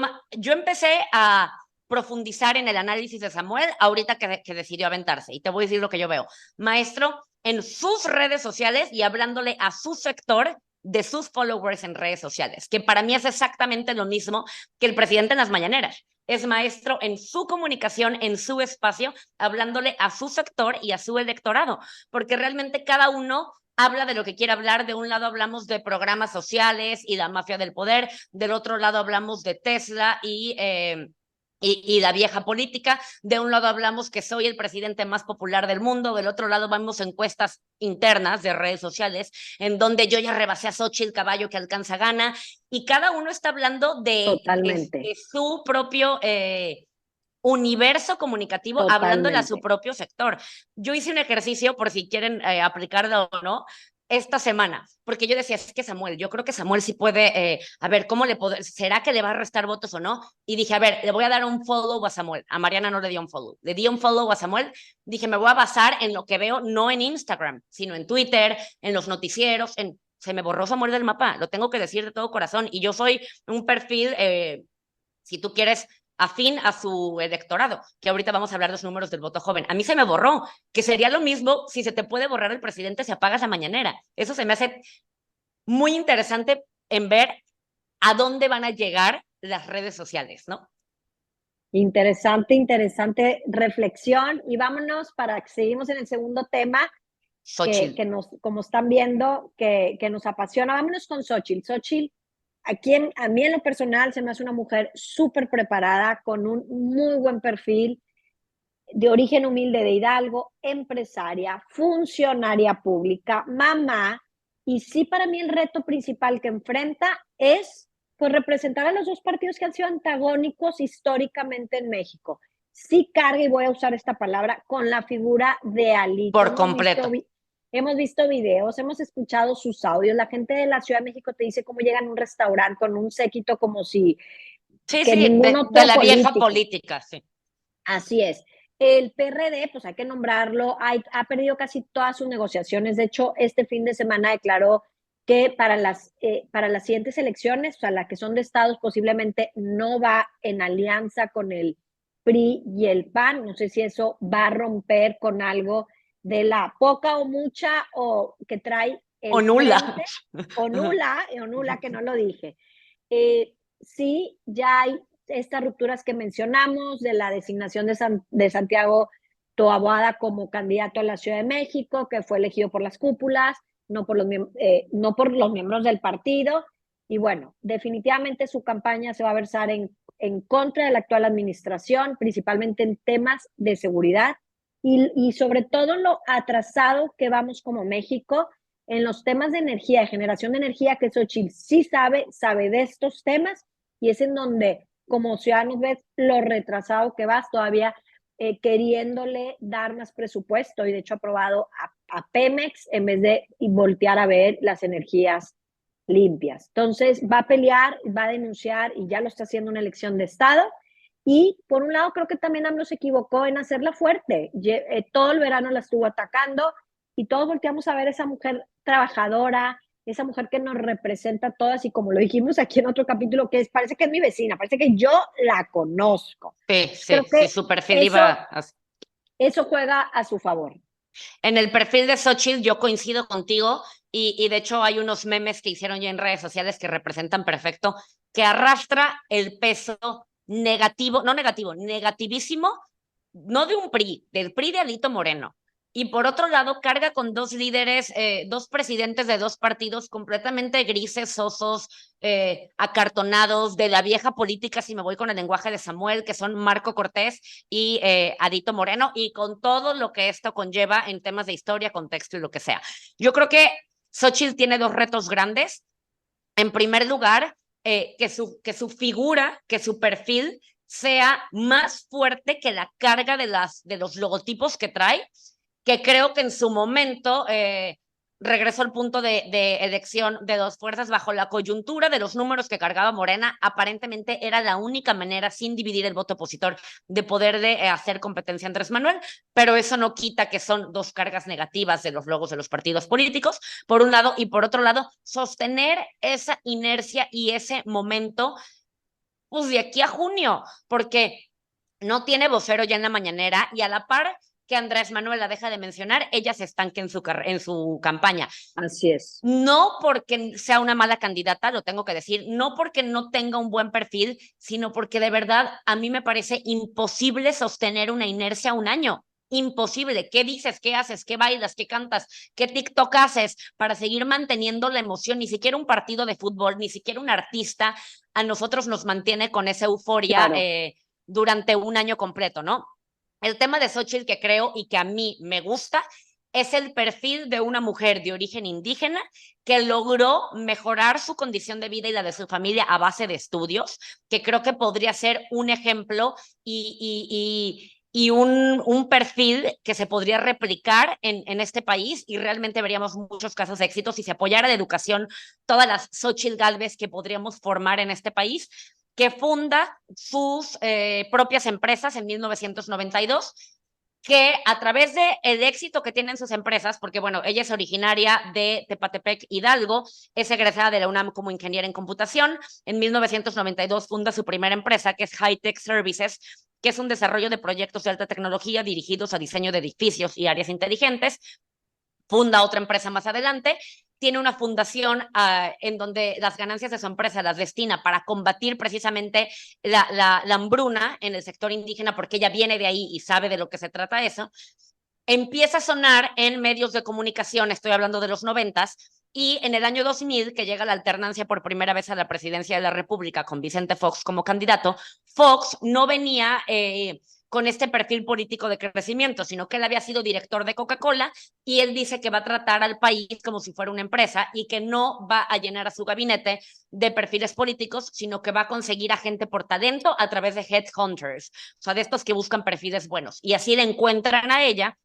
empecé a profundizar en el análisis de Samuel, ahorita que decidió aventarse, y te voy a decir lo que yo veo. Maestro, en sus redes sociales y hablándole a su sector de sus followers en redes sociales, que para mí es exactamente lo mismo que el presidente en las mañaneras. Es maestro en su comunicación, en su espacio, hablándole a su sector y a su electorado, porque realmente cada uno habla de lo que quiere hablar. De un lado hablamos de programas sociales y la mafia del poder, del otro lado hablamos de Tesla y la vieja política. De un lado hablamos que soy el presidente más popular del mundo, del otro lado vemos encuestas internas de redes sociales en donde yo ya rebasé a Xochitl, el caballo que alcanza gana, y cada uno está hablando de su propio universo comunicativo, Totalmente. hablándole a su propio sector. Yo hice un ejercicio, por si quieren aplicarlo o no, esta semana, porque yo decía, es que Samuel, yo creo que Samuel sí puede, a ver, ¿cómo será que le va a restar votos o no? Y dije, a ver, le voy a dar un follow a Samuel. A Mariana no le di un follow, le di un follow a Samuel. Dije, me voy a basar en lo que veo, no en Instagram, sino en Twitter, en los noticieros, se me borró Samuel del mapa, lo tengo que decir de todo corazón, y yo soy un perfil, si tú quieres, afín a su electorado, que ahorita vamos a hablar de los números del voto joven. A mí se me borró, que sería lo mismo si se te puede borrar el presidente si apagas la mañanera. Eso se me hace muy interesante en ver a dónde van a llegar las redes sociales, ¿no? Interesante reflexión. Y vámonos para que seguimos en el segundo tema, que nos, como están viendo, que nos apasiona. Vámonos con Xochitl. Xochitl, a mí en lo personal se me hace una mujer súper preparada, con un muy buen perfil, de origen humilde de Hidalgo, empresaria, funcionaria pública, mamá, y sí, para mí el reto principal que enfrenta es pues representar a los dos partidos que han sido antagónicos históricamente en México. Sí carga, y voy a usar esta palabra, con la figura de Alito. Por completo. Hemos visto videos, hemos escuchado sus audios. La gente de la Ciudad de México te dice cómo llegan a un restaurante con un séquito como si... Sí, de la vieja política, sí. Así es. El PRD, pues hay que nombrarlo, ha perdido casi todas sus negociaciones. De hecho, este fin de semana declaró que para las siguientes elecciones, o sea, las que son de estados, posiblemente no va en alianza con el PRI y el PAN. No sé si eso va a romper con algo de la poca o mucha o que trae O el nula. frente, o nula, que no lo dije. Sí, ya hay estas rupturas que mencionamos de la designación de Santiago Taboada como candidato a la Ciudad de México, que fue elegido por las cúpulas, no por los miembros del partido. Y bueno, definitivamente su campaña se va a versar en contra de la actual administración, principalmente en temas de seguridad y sobre todo en lo atrasado que vamos como México en los temas de energía, de generación de energía, que Xochitl sí sabe de estos temas y es en donde como ciudadanos ves lo retrasado que vas todavía queriéndole dar más presupuesto y de hecho aprobado a Pemex en vez de voltear a ver las energías limpias. Entonces va a pelear, va a denunciar y ya lo está haciendo una elección de Estado. Y por un lado creo que también AMLO se equivocó en hacerla fuerte. Todo el verano la estuvo atacando y todos volteamos a ver a esa mujer trabajadora, esa mujer que nos representa a todas y como lo dijimos aquí en otro capítulo, parece que es mi vecina, parece que yo la conozco. Sí, Creo sí, que su perfil iba eso juega a su favor. En el perfil de Xochitl yo coincido contigo y de hecho hay unos memes que hicieron ya en redes sociales que representan perfecto, que arrastra el peso negativo, no negativo, negativísimo, no de un PRI, del PRI de Alito Moreno. Y por otro lado, carga con dos líderes, dos presidentes de dos partidos completamente grises, sosos, acartonados, de la vieja política, si me voy con el lenguaje de Samuel, que son Marco Cortés y Adito Moreno, y con todo lo que esto conlleva en temas de historia, contexto y lo que sea. Yo creo que Xochitl tiene dos retos grandes. En primer lugar, que su figura, que su perfil sea más fuerte que la carga de los logotipos que trae, que creo que en su momento regresó al punto de elección de dos fuerzas bajo la coyuntura de los números que cargaba Morena. Aparentemente era la única manera, sin dividir el voto opositor, de poder hacer competencia a Andrés Manuel, pero eso no quita que son dos cargas negativas de los logos de los partidos políticos, por un lado, y por otro lado, sostener esa inercia y ese momento, pues de aquí a junio, porque no tiene vocero ya en la mañanera y a la par que Andrés Manuel la deja de mencionar, ella se estanque en su campaña. Así es. No porque sea una mala candidata, lo tengo que decir, no porque no tenga un buen perfil, sino porque de verdad a mí me parece imposible sostener una inercia un año. Imposible. ¿Qué dices? ¿Qué haces? ¿Qué bailas? ¿Qué cantas? ¿Qué TikTok haces para seguir manteniendo la emoción? Ni siquiera un partido de fútbol, ni siquiera un artista a nosotros nos mantiene con esa euforia Claro. durante un año completo, ¿no? El tema de Xochitl que creo y que a mí me gusta es el perfil de una mujer de origen indígena que logró mejorar su condición de vida y la de su familia a base de estudios, que creo que podría ser un ejemplo y un perfil que se podría replicar en este país y realmente veríamos muchos casos de éxito si se apoyara la educación, todas las Xochitl Gálvez que podríamos formar en este país, que funda sus propias empresas en 1992, que a través de el éxito que tienen sus empresas, porque bueno, ella es originaria de Tepatepec, Hidalgo, es egresada de la UNAM como ingeniera en computación, en 1992 funda su primera empresa, que es High Tech Services, que es un desarrollo de proyectos de alta tecnología dirigidos a diseño de edificios y áreas inteligentes. Funda otra empresa más adelante, tiene una fundación en donde las ganancias de su empresa las destina para combatir precisamente la hambruna en el sector indígena, porque ella viene de ahí y sabe de lo que se trata eso. Empieza a sonar en medios de comunicación, estoy hablando de los 90s, y en el año 2000, que llega la alternancia por primera vez a la presidencia de la República con Vicente Fox como candidato, Fox no venía con este perfil político de crecimiento, sino que él había sido director de Coca-Cola y él dice que va a tratar al país como si fuera una empresa y que no va a llenar a su gabinete de perfiles políticos, sino que va a conseguir a gente por talento a través de headhunters, o sea, de estos que buscan perfiles buenos. Y así le encuentran a ella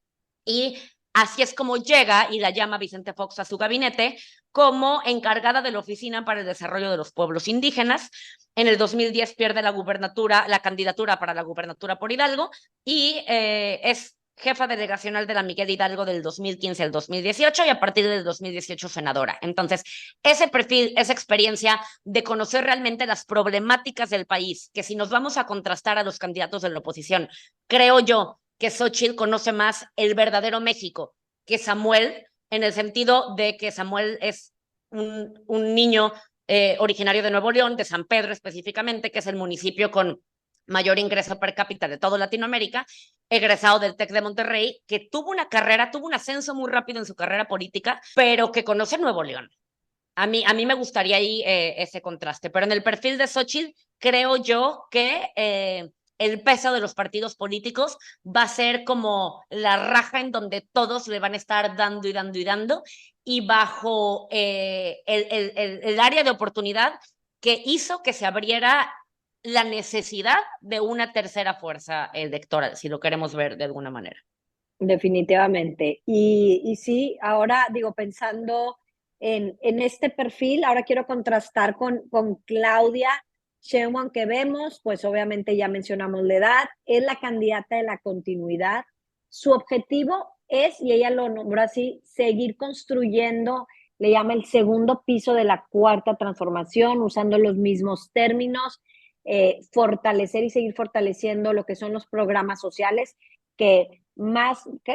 y así es como llega y la llama Vicente Fox a su gabinete como encargada de la Oficina para el Desarrollo de los Pueblos Indígenas. En el 2010 pierde la candidatura para la gubernatura por Hidalgo y es jefa delegacional de la Miguel Hidalgo del 2015 al 2018 y a partir del 2018 senadora. Entonces, ese perfil, esa experiencia de conocer realmente las problemáticas del país, que si nos vamos a contrastar a los candidatos de la oposición, creo yo que Xóchitl conoce más el verdadero México que Samuel, en el sentido de que Samuel es un niño originario de Nuevo León, de San Pedro específicamente, que es el municipio con mayor ingreso per cápita de toda Latinoamérica, egresado del TEC de Monterrey, que tuvo una carrera, tuvo un ascenso muy rápido en su carrera política, pero que conoce Nuevo León. A mí me gustaría ahí ese contraste, pero en el perfil de Xóchitl creo yo que el peso de los partidos políticos va a ser como la raja en donde todos le van a estar dando y dando y dando, y bajo el área de oportunidad que hizo que se abriera la necesidad de una tercera fuerza electoral, si lo queremos ver de alguna manera. Definitivamente. Y sí, ahora digo, pensando en este perfil, ahora quiero contrastar con Claudia Sheinbaum, que vemos, pues obviamente ya mencionamos la edad, es la candidata de la continuidad. Su objetivo es, y ella lo nombró así, seguir construyendo, le llama el segundo piso de la cuarta transformación, usando los mismos términos, fortalecer y seguir fortaleciendo lo que son los programas sociales, que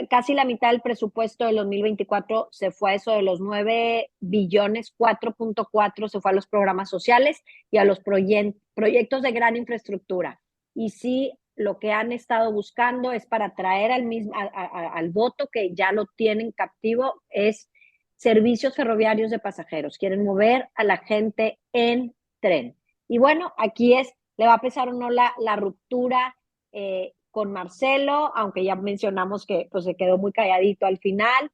casi la mitad del presupuesto del 2024 se fue a eso de los 9 billones, 4.4 se fue a los programas sociales y a los proyectos de gran infraestructura. Y sí, lo que han estado buscando es para traer al voto que ya lo tienen captivo, es servicios ferroviarios de pasajeros. Quieren mover a la gente en tren. Y bueno, aquí le va a pesar o no la ruptura con Marcelo, aunque ya mencionamos que pues, se quedó muy calladito al final,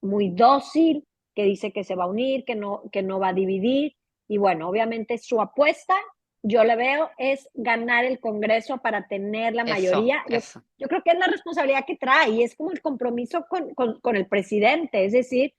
muy dócil, que dice que se va a unir, que no va a dividir. Y bueno, obviamente su apuesta, yo le veo, es ganar el Congreso para tener la mayoría. Yo creo que es la responsabilidad que trae y es como el compromiso con el presidente. Es decir,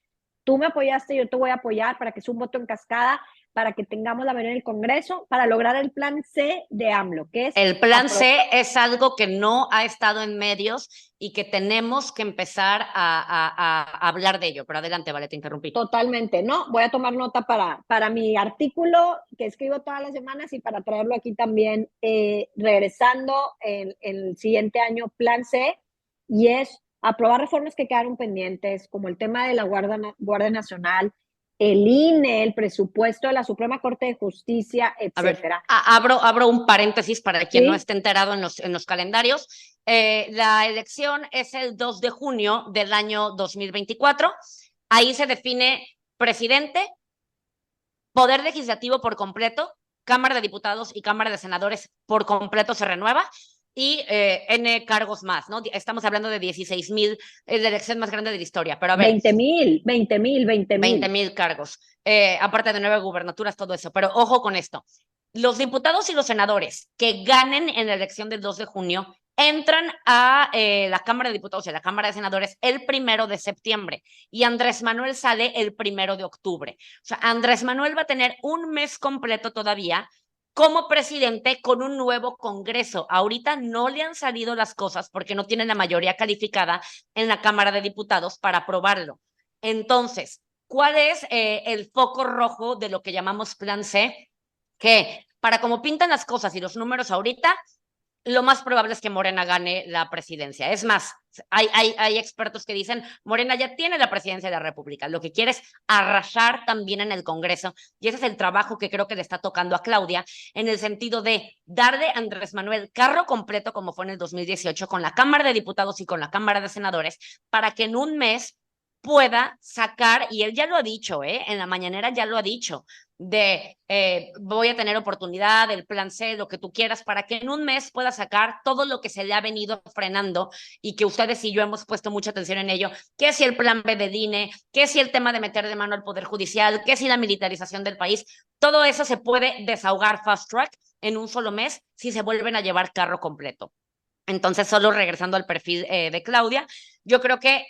tú me apoyaste, yo te voy a apoyar para que sea un voto en cascada, para que tengamos la mayoría en el Congreso, para lograr el plan C de AMLO, que es... El plan C es algo que no ha estado en medios y que tenemos que empezar a hablar de ello. Pero adelante, vale, te interrumpí. Totalmente, ¿no? Voy a tomar nota para mi artículo que escribo todas las semanas y para traerlo aquí también, regresando en el siguiente año, plan C, y es aprobar reformas que quedaron pendientes, como el tema de la Guardia Nacional, el INE, el presupuesto de la Suprema Corte de Justicia, etcétera. Abro un paréntesis para quien no esté enterado en los calendarios. La elección es el 2 de junio del año 2024. Ahí se define presidente, poder legislativo por completo, Cámara de Diputados y Cámara de Senadores por completo se renueva, y N cargos más, ¿no? Estamos hablando de 16,000, es la elección más grande de la historia, pero a ver. 20,000 cargos, aparte de 9 gubernaturas, todo eso, pero ojo con esto. Los diputados y los senadores que ganen en la elección del 2 de junio entran a la Cámara de Diputados y a la Cámara de Senadores el 1 de septiembre y Andrés Manuel sale el 1 de octubre. O sea, Andrés Manuel va a tener un mes completo todavía como presidente con un nuevo Congreso. Ahorita no le han salido las cosas porque no tienen la mayoría calificada en la Cámara de Diputados para aprobarlo. Entonces, ¿cuál es el foco rojo de lo que llamamos Plan C? Que para como pintan las cosas y los números ahorita, lo más probable es que Morena gane la presidencia. Es más, hay expertos que dicen, Morena ya tiene la presidencia de la República, lo que quiere es arrasar también en el Congreso, y ese es el trabajo que creo que le está tocando a Claudia, en el sentido de darle a Andrés Manuel carro completo, como fue en el 2018, con la Cámara de Diputados y con la Cámara de Senadores, para que en un mes pueda sacar, y él ya lo ha dicho, en la mañanera ya lo ha dicho, de voy a tener oportunidad, el plan C, lo que tú quieras, para que en un mes pueda sacar todo lo que se le ha venido frenando y que ustedes y yo hemos puesto mucha atención en ello, que si el plan B del INE, que si el tema de meter de mano al Poder Judicial, que si la militarización del país, todo eso se puede desahogar fast track en un solo mes si se vuelven a llevar carro completo. Entonces, solo regresando al perfil de Claudia, yo creo que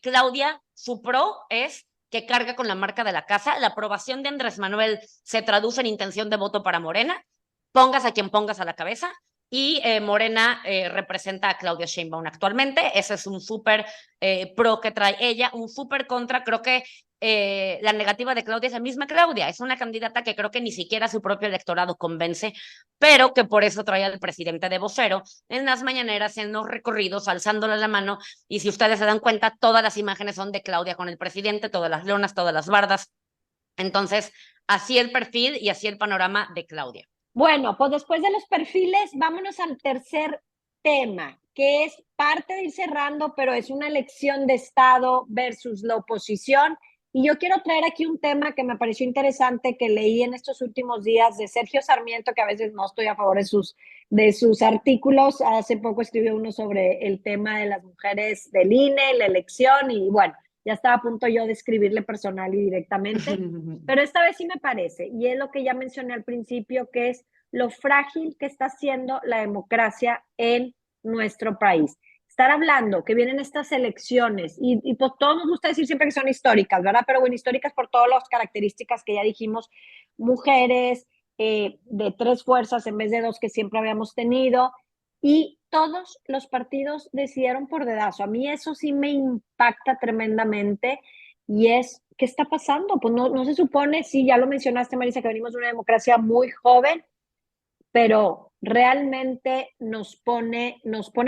Claudia, su pro es que carga con la marca de la casa. La aprobación de Andrés Manuel se traduce en intención de voto para Morena. Pongas a quien pongas a la cabeza. y Morena representa a Claudia Sheinbaum actualmente. Ese es un súper pro que trae ella, un súper contra. Creo que la negativa de Claudia es la misma Claudia, es una candidata que creo que ni siquiera su propio electorado convence, pero que por eso trae al presidente de vocero en las mañaneras, en los recorridos, alzándole la mano, y si ustedes se dan cuenta, todas las imágenes son de Claudia con el presidente, todas las lonas, todas las bardas. Entonces, así el perfil y así el panorama de Claudia. Bueno, pues después de los perfiles, vámonos al tercer tema, que es parte de ir cerrando, pero es una elección de Estado versus la oposición. Y yo quiero traer aquí un tema que me pareció interesante, que leí en estos últimos días de Sergio Sarmiento, que a veces no estoy a favor de sus artículos. Hace poco escribió uno sobre el tema de las mujeres del INE, la elección, y bueno, ya estaba a punto yo de escribirle personal y directamente, pero esta vez sí me parece, y es lo que ya mencioné al principio, que es lo frágil que está siendo la democracia en nuestro país. Estar hablando que vienen estas elecciones, y pues todos nos gusta decir siempre que son históricas, ¿verdad? Pero bueno, históricas por todas las características que ya dijimos, mujeres, de 3 fuerzas en vez de 2 que siempre habíamos tenido, y todos los partidos decidieron por dedazo. A mí eso sí me impacta tremendamente, y es, ¿qué está pasando? Pues no se supone, sí, ya lo mencionaste, Marisa, que venimos de una democracia muy joven, pero realmente nos pone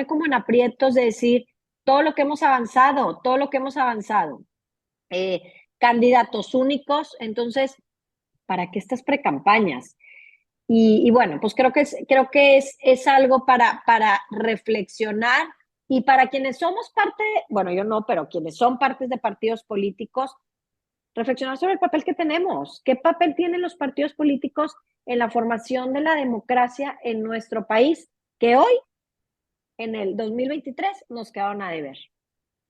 como en aprietos de decir todo lo que hemos avanzado, eh, candidatos únicos. Entonces, ¿para qué estas precampañas? Y bueno, pues creo que es algo para reflexionar, y para quienes somos parte, bueno, yo no, pero quienes son partes de partidos políticos, reflexionar sobre el papel que tenemos. ¿Qué papel tienen los partidos políticos en la formación de la democracia en nuestro país? Que hoy, en el 2023, nos quedaron a deber.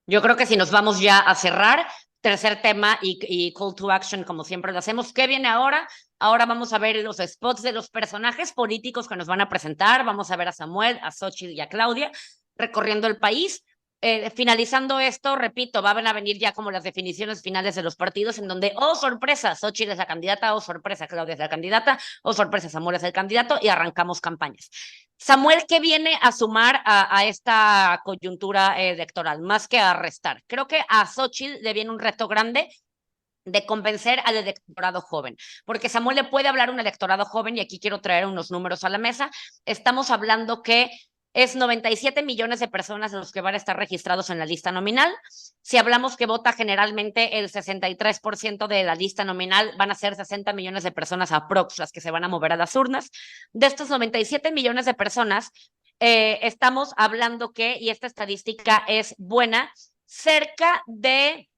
Yo creo que si nos vamos ya a cerrar, tercer tema y call to action, como siempre lo hacemos. ¿Qué viene ahora? Ahora vamos a ver los spots de los personajes políticos que nos van a presentar. Vamos a ver a Samuel, a Xochitl y a Claudia recorriendo el país. Finalizando esto, repito, van a venir ya como las definiciones finales de los partidos, en donde, oh sorpresa, Xochitl es la candidata, oh sorpresa, Claudia es la candidata, oh sorpresa, Samuel es el candidato, y arrancamos campañas. Samuel, ¿qué viene a sumar a esta coyuntura electoral? Más que a restar. Creo que a Xochitl le viene un reto grande de convencer al electorado joven, porque Samuel le puede hablar a un electorado joven, y aquí quiero traer unos números a la mesa. Estamos hablando que es 97 millones de personas los que van a estar registrados en la lista nominal. Si hablamos que vota generalmente el 63% de la lista nominal, van a ser 60 millones de personas aprox las que se van a mover a las urnas. De estos 97 millones de personas, estamos hablando que, y esta estadística es buena, cerca de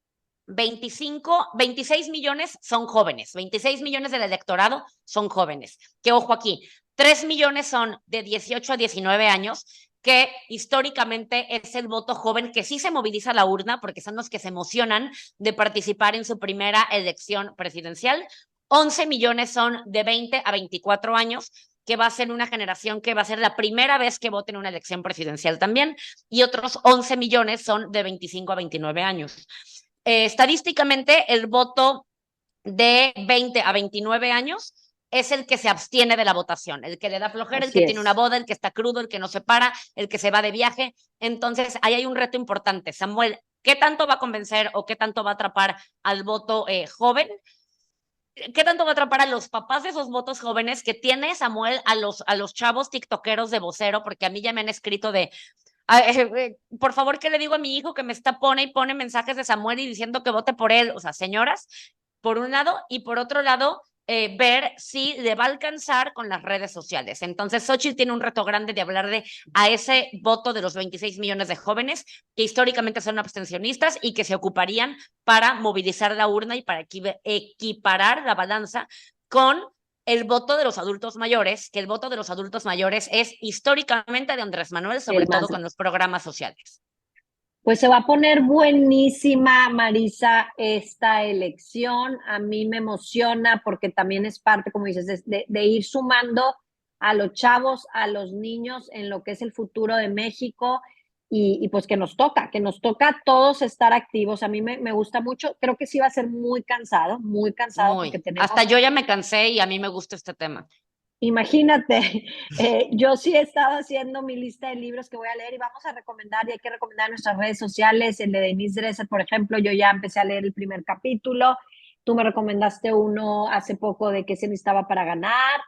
26 millones son jóvenes, 26 millones del electorado son jóvenes. Que ojo aquí, 3 millones son de 18 a 19 años, que históricamente es el voto joven que sí se moviliza a la urna, porque son los que se emocionan de participar en su primera elección presidencial. 11 millones son de 20 a 24 años, que va a ser una generación que va a ser la primera vez que vote en una elección presidencial también, y otros 11 millones son de 25 a 29 años. Estadísticamente, el voto de 20 a 29 años es el que se abstiene de la votación, el que le da flojera, el que tiene una boda, el que está crudo, el que no se para, el que se va de viaje. Entonces, ahí hay un reto importante. Samuel, ¿qué tanto va a convencer o qué tanto va a atrapar al voto joven? ¿Qué tanto va a atrapar a los papás de esos votos jóvenes que tiene Samuel, a los chavos tiktokeros de vocero? Porque a mí ya me han escrito de, por favor, ¿qué le digo a mi hijo que me está pone y pone mensajes de Samuel y diciendo que vote por él? O sea, señoras, por un lado, y por otro lado, ver si le va a alcanzar con las redes sociales. Entonces, Xochitl tiene un reto grande de hablar a ese voto de los 26 millones de jóvenes que históricamente son abstencionistas y que se ocuparían para movilizar la urna y para equiparar la balanza con el voto de los adultos mayores, que el voto de los adultos mayores es históricamente de Andrés Manuel, sobre todo con los programas sociales. Pues se va a poner buenísima, Marisa, esta elección. A mí me emociona porque también es parte, como dices, de ir sumando a los chavos, a los niños en lo que es el futuro de México, y pues que nos toca a todos estar activos. A mí me gusta mucho. Creo que sí va a ser muy cansado, porque tenemos... Hasta yo ya me cansé y a mí me gusta este tema. Imagínate, yo sí he estado haciendo mi lista de libros que voy a leer y vamos a recomendar, y hay que recomendar en nuestras redes sociales, el de Denise Dresser, por ejemplo. Yo ya empecé a leer el primer capítulo, tú me recomendaste uno hace poco de qué se necesitaba para ganar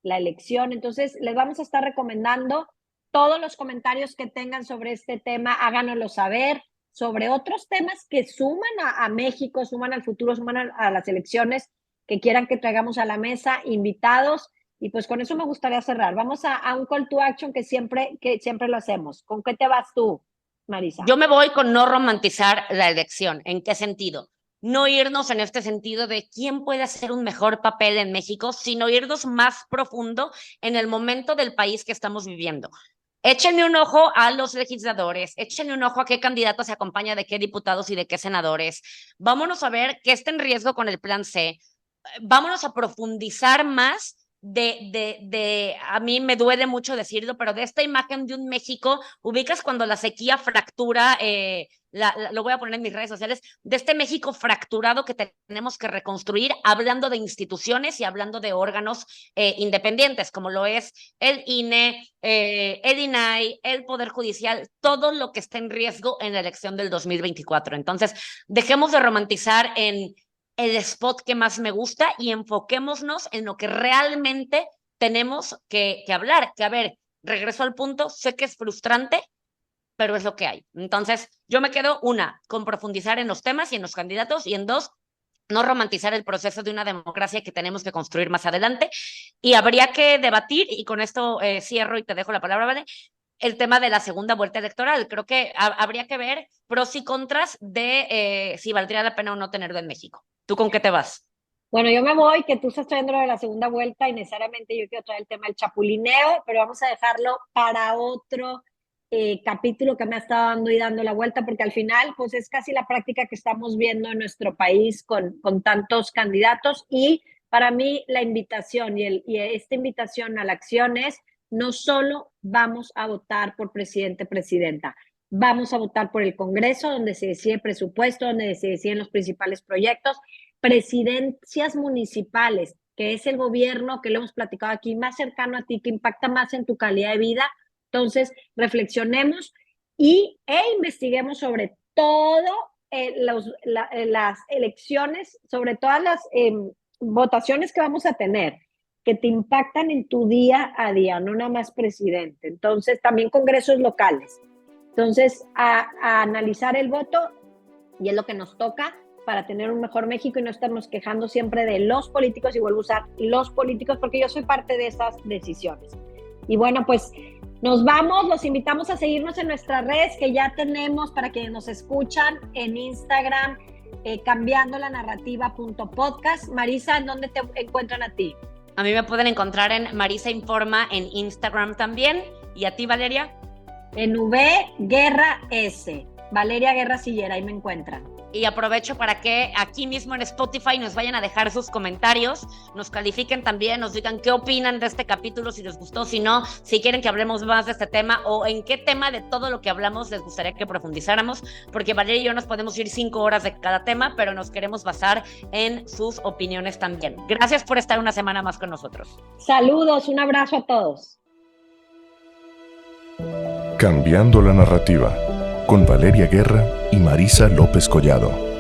la elección, entonces les vamos a estar recomendando. Todos los comentarios que tengan sobre este tema, háganoslo saber, sobre otros temas que suman a México, suman al futuro, suman a las elecciones, que quieran que traigamos a la mesa, invitados. Y pues con eso me gustaría cerrar. Vamos a un call to action que siempre lo hacemos. ¿Con qué te vas tú, Marisa? Yo me voy con no romantizar la elección. ¿En qué sentido? No irnos en este sentido de quién puede hacer un mejor papel en México, sino irnos más profundo en el momento del país que estamos viviendo. Échenle un ojo a los legisladores, échenle un ojo a qué candidatos se acompaña de qué diputados y de qué senadores. Vámonos a ver qué está en riesgo con el plan C. Vámonos a profundizar más a mí me duele mucho decirlo, pero de esta imagen de un México, ubicas cuando la sequía fractura, lo voy a poner en mis redes sociales, de este México fracturado que tenemos que reconstruir, hablando de instituciones y hablando de órganos independientes, como lo es el INE, el INAI, el Poder Judicial, todo lo que está en riesgo en la elección del 2024. Entonces, dejemos de romantizar en el spot que más me gusta y enfoquémonos en lo que realmente tenemos que hablar. Que a ver, regreso al punto, sé que es frustrante, pero es lo que hay. Entonces, yo me quedo, con profundizar en los temas y en los candidatos, y en dos, no romantizar el proceso de una democracia que tenemos que construir más adelante. Y habría que debatir, y con esto cierro y te dejo la palabra, ¿vale? El tema de la segunda vuelta electoral. Creo que habría que ver pros y contras de si valdría la pena o no tenerlo en México. ¿Tú con qué te vas? Bueno, yo me voy, que tú estás trayendo lo de la segunda vuelta y necesariamente yo quiero traer el tema del chapulineo, pero vamos a dejarlo para otro capítulo que me ha estado dando y dando la vuelta, porque al final pues es casi la práctica que estamos viendo en nuestro país con tantos candidatos. Y para mí la invitación y esta invitación a la acción es: no solo vamos a votar por presidente, presidenta, vamos a votar por el Congreso, donde se decide presupuesto, donde se deciden los principales proyectos, presidencias municipales, que es el gobierno que lo hemos platicado aquí, más cercano a ti, que impacta más en tu calidad de vida. Entonces, reflexionemos e investiguemos sobre todo las elecciones, sobre todas las votaciones que vamos a tener, que te impactan en tu día a día, no nada más presidente. Entonces, también congresos locales. Entonces, a analizar el voto, y es lo que nos toca para tener un mejor México y no estarnos quejando siempre de los políticos, y vuelvo a usar los políticos porque yo soy parte de esas decisiones. Y bueno, pues nos vamos, los invitamos a seguirnos en nuestras redes que ya tenemos para quienes nos escuchan en Instagram, cambiandolanarrativa.podcast. Marisa, ¿en dónde te encuentran a ti? A mí me pueden encontrar en Marisa Informa en Instagram también. ¿Y a ti, Valeria? En Guerra S. Valeria Guerra Sillera, ahí me encuentran. Y aprovecho para que aquí mismo en Spotify nos vayan a dejar sus comentarios, nos califiquen también, nos digan qué opinan de este capítulo, si les gustó, si no, si quieren que hablemos más de este tema o en qué tema de todo lo que hablamos les gustaría que profundizáramos, porque Valeria y yo nos podemos ir 5 horas de cada tema, pero nos queremos basar en sus opiniones también. Gracias por estar una semana más con nosotros. Saludos, un abrazo a todos. Cambiando la narrativa, con Valeria Guerra y Marisa López Collado.